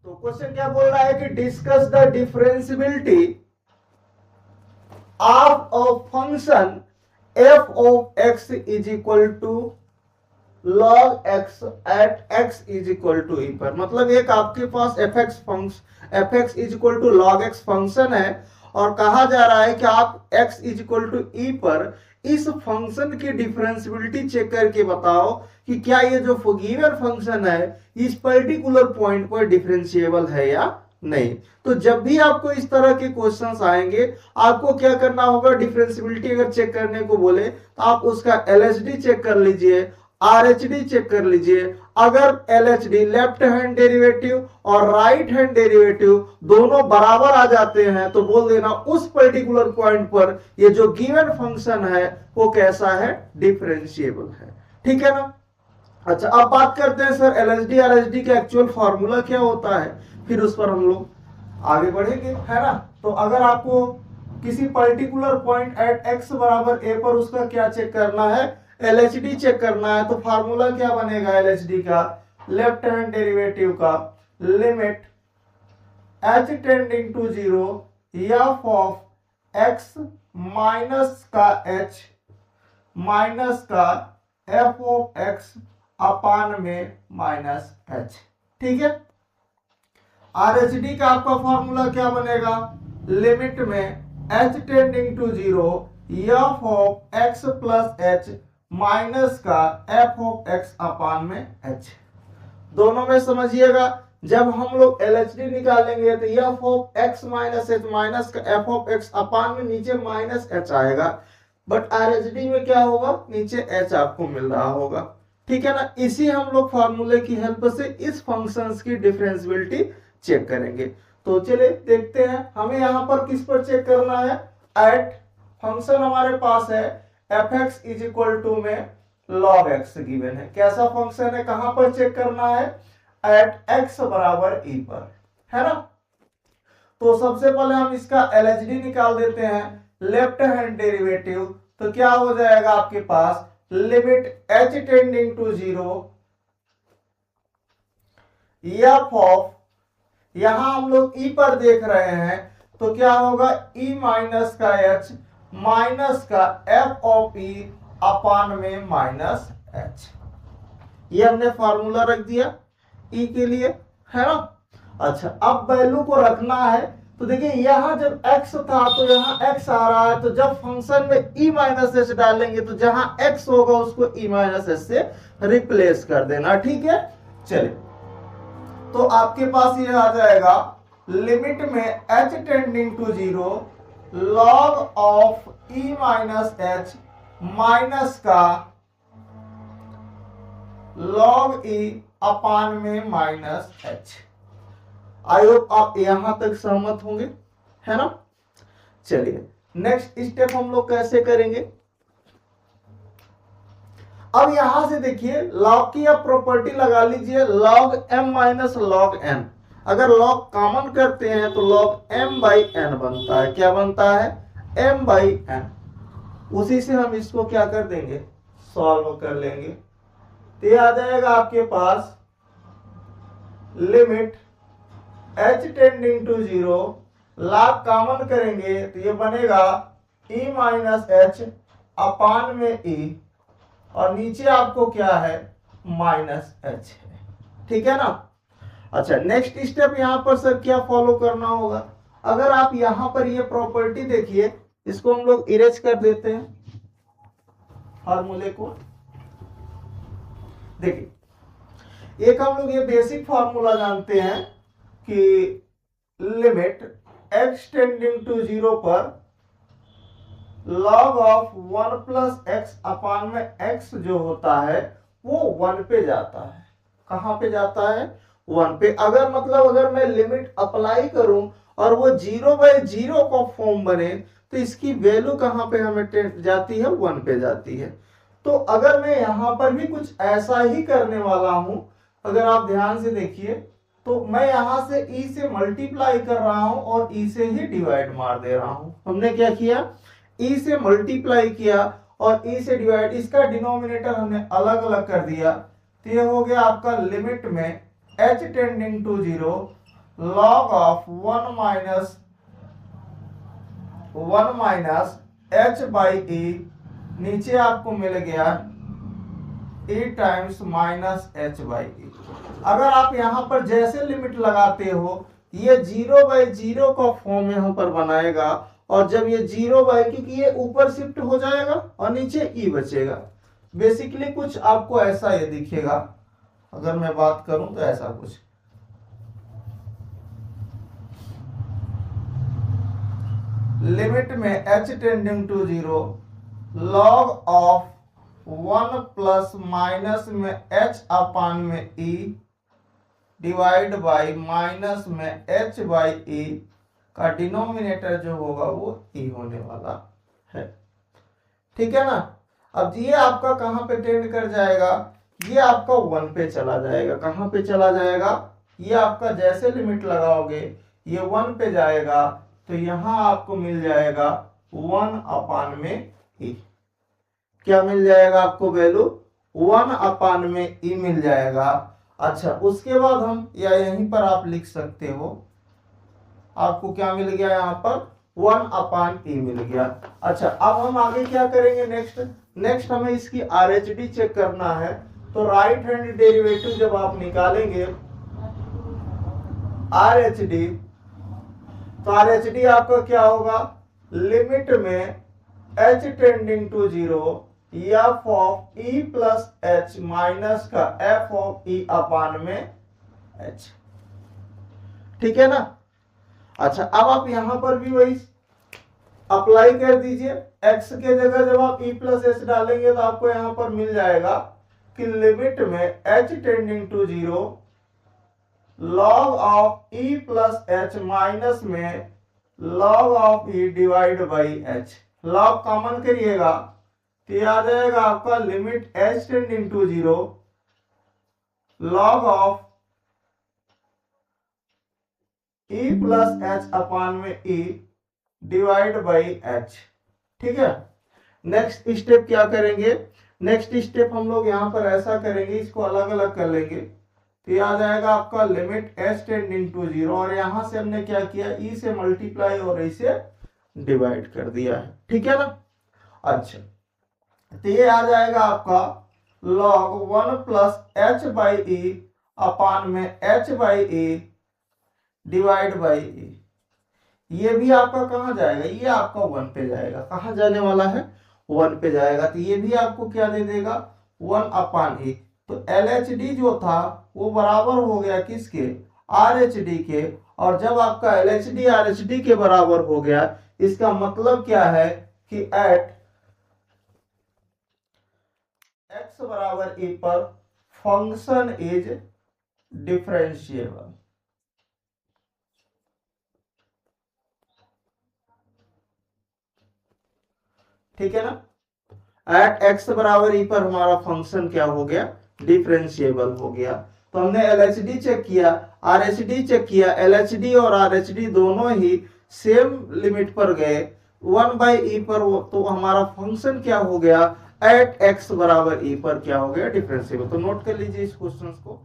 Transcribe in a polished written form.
तो क्वेश्चन क्या बोल रहा है कि discuss the differentiability of a function f of x is equal to log x at x is equal to e पर। मतलब एक आपके पास fx is equal to log x function है और कहा जा रहा है कि आप x is equal to e पर इस फंक्शन की डिफरेंशियबिलिटी चेक करके बताओ कि क्या ये जो गिवन फंक्शन है इस पर्टिकुलर पॉइंट पर डिफरेंशिएबल है या नहीं। तो जब भी आपको इस तरह के क्वेश्चंस आएंगे आपको क्या करना होगा, डिफरेंशियबिलिटी अगर चेक करने को बोले तो आप उसका एलएचडी चेक कर लीजिए, आरएचडी चेक कर लीजिए। अगर एलएचडी लेफ्ट हैंड डेरिवेटिव और राइट हैंड डेरिवेटिव दोनों बराबर आ जाते हैं तो बोल देना उस पर्टिकुलर पॉइंट पर ये जो गिवन फंक्शन है वो कैसा है, डिफरेंशिएबल है। ठीक है ना। अच्छा, अब बात करते हैं सर एलएचडी आरएचडी का एक्चुअल फॉर्मूला क्या होता है, फिर उस पर हम लोग आगे बढ़ेंगे, है ना। तो अगर आपको किसी पर्टिकुलर पॉइंट एट एक्स बराबर ए पर उसका क्या चेक करना है, एलएचडी चेक करना है, तो फार्मूला क्या बनेगा एलएचडी का, लेफ्ट हैंड डेरिवेटिव का limit h tending to zero f of x minus का एच माइनस का एफ ऑफ एक्स अपान में माइनस एच। ठीक है। आरएचडी का आपका फॉर्मूला क्या बनेगा, लिमिट में h tending to zero f of x plus h minus का एफ ऑफ एक्स अपान में एच। दोनों में समझिएगा जब हम लोग एलएचडी निकालेंगे तो F of x minus h minus का एफ ऑफ एक्स अपान में नीचे माइनस एच आएगा, बट आरएचडी में क्या होगा, नीचे एच आपको मिल रहा होगा। ठीक है ना। इसी हम लोग फॉर्मूले की हेल्प से इस फंक्शंस की डिफरेंशियबिलिटी चेक करेंगे। तो चलिए देखते हैं हमें यहां पर किस पर चेक करना है, एट फंक्शन हमारे पास है fx इज इक्वल टू में log x गिवन है। कैसा फंक्शन है, कहां पर चेक करना है, एट x बराबर e पर, है ना। तो सबसे पहले हम इसका एलएचडी निकाल देते हैं, लेफ्ट हैंड डेरिवेटिव, तो क्या हो जाएगा आपके पास, limit h tending to zero f of, यहां हम लोग e पर देख रहे हैं तो क्या होगा, e माइनस का h माइनस का एफ ऑफ ई अपान में माइनस एच। ये हमने फॉर्मूला रख दिया ई के लिए, है ना। अच्छा, अब वैल्यू को रखना है तो देखिए यहां जब x था तो यहां x आ रहा है, तो जब फंक्शन में e माइनस एच डालेंगे तो जहां x होगा उसको e माइनस एच से रिप्लेस कर देना। ठीक है। चलिए, तो आपके पास ये आ जाएगा लिमिट में h tending to zero log of e minus h minus का log e अपान में माइनस एच। आई होप आप यहां तक सहमत होंगे, है ना। चलिए नेक्स्ट स्टेप हम लोग कैसे करेंगे, अब यहां से देखिए log की आप प्रॉपर्टी लगा लीजिए, log m minus log n। अगर log कॉमन करते हैं तो log m बाई n बनता है। क्या बनता है, m बाई n। उसी से हम इसको क्या कर देंगे, सॉल्व कर लेंगे। तो ये आ जाएगा आपके पास limit h tending to zero, log common करेंगे तो ये बनेगा e माइनस एच अपान में e, और नीचे आपको क्या है, माइनस एच है। ठीक है ना। अच्छा, नेक्स्ट स्टेप यहां पर सर क्या फॉलो करना होगा, अगर आप यहां पर ये प्रॉपर्टी देखिए, इसको हम लोग इरेज कर देते हैं फार्मूले को। देखिए एक हम लोग ये बेसिक फार्मूला जानते हैं कि limit x tending to zero पर log of 1 plus x upon में x जो होता है वो 1 पे जाता है। कहां पे जाता है, 1 पे। अगर मतलब अगर मैं लिमिट अप्लाई करूं और वो 0/0 का फॉर्म बने तो इसकी वैल्यू कहां पे हमें जाती है, 1 पे जाती है। तो अगर मैं यहां पर भी कुछ ऐसा ही करने वाला हूं, अगर आप ध्यान से देखिए तो मैं यहां से e से मल्टीप्लाई कर रहा हूं और e से ही डिवाइड मार दे रहा हूं। हमने क्या किया, e से मल्टीप्लाई किया और e से डिवाइड, इसका डिनोमिनेटर हमने अलग अलग कर दिया। तो ये हो गया आपका लिमिट में h tending to zero log of 1 minus h by e, नीचे आपको मिल गया e times minus h by e. अगर आप यहाँ पर जैसे लिमिट लगाते हो ये 0/0 का फॉर्म यहाँ पर बनाएगा, और जब ये 0 क्योंकि ये ऊपर शिफ्ट हो जाएगा और नीचे ई बचेगा। बेसिकली कुछ आपको ऐसा ये दिखेगा, अगर मैं बात करूं तो ऐसा कुछ। लिमिट में h tending to 0 log of 1 plus minus में h अपान में e डिवाइड बाई माइनस में h बाई e का डिनोमिनेटर जो होगा वो e होने वाला है। ठीक है ना। अब ये आपका कहां पे टेंड कर जाएगा, ये आपका 1 पे चला जाएगा। कहां पे चला जाएगा, ये आपका जैसे लिमिट लगाओगे ये 1 पे जाएगा, तो यहां आपको मिल जाएगा 1 अपान में e। क्या मिल जाएगा आपको वैल्यू, 1 अपान में e मिल जाएगा। अच्छा, उसके बाद हम या यहीं पर आप लिख सकते हो, आपको क्या मिल गया यहाँ पर 1 अपान e मिल गया। अच्छा, अब हम आगे क्या करेंगे, नेक्स्ट हमें इसकी RHD चेक करना है। तो राइट हैंड डेरिवेटिव जब आप निकालेंगे RHD, तो RHD आपका क्या होगा, लिमिट में h tending to 0 f of e plus h minus का f ऑफ e अपान में h। ठीक है ना। अच्छा, अब आप यहां पर भी वही अप्लाई कर दीजिए। x के जगह जब आप e प्लस h डालेंगे तो आपको यहां पर मिल जाएगा कि लिमिट में h tending to 0 log of e plus h minus में log of e divide by h। log common करिएगा तो ये आ जाएगा आपका limit h tending to 0 log of e plus h upon में e डिवाइड बाई h। ठीक है। नेक्स्ट स्टेप क्या करेंगे, नेक्स्ट स्टेप हम लोग यहां पर ऐसा करेंगे, इसको अलग अलग कर लेंगे। तो ये आ जाएगा आपका लिमिट h टेंडिंग टू 0, और यहां से हमने क्या किया, e से मल्टीप्लाई और e से डिवाइड कर दिया है। ठीक है ना। अच्छा, तो ये आ जाएगा आपका log 1 plus h by e upon में h by e divide by e. ये भी आपका कहां जाएगा, ये आपका 1 पे जाएगा। कहां जाने वाला है, 1 पे जाएगा। तो ये भी आपको क्या दे देगा, 1 अपान ई। तो LHD जो था वो बराबर हो गया किसके, RHD के। और जब आपका LHD RHD के बराबर हो गया, इसका मतलब क्या है कि एट x बराबर e पर फंक्शन इज डिफरेंशिएबल। ठीक है ना। एट x बराबर e पर हमारा फंक्शन क्या हो गया, डिफरेंशिएबल हो गया। तो हमने LHD चेक किया, RHD चेक किया। LHD और RHD दोनों ही सेम लिमिट पर गए 1/e पर, तो हमारा फंक्शन क्या हो गया, एट x बराबर e पर क्या हो गया, डिफरेंशिएबल। तो नोट कर लीजिए इस क्वेश्चन को।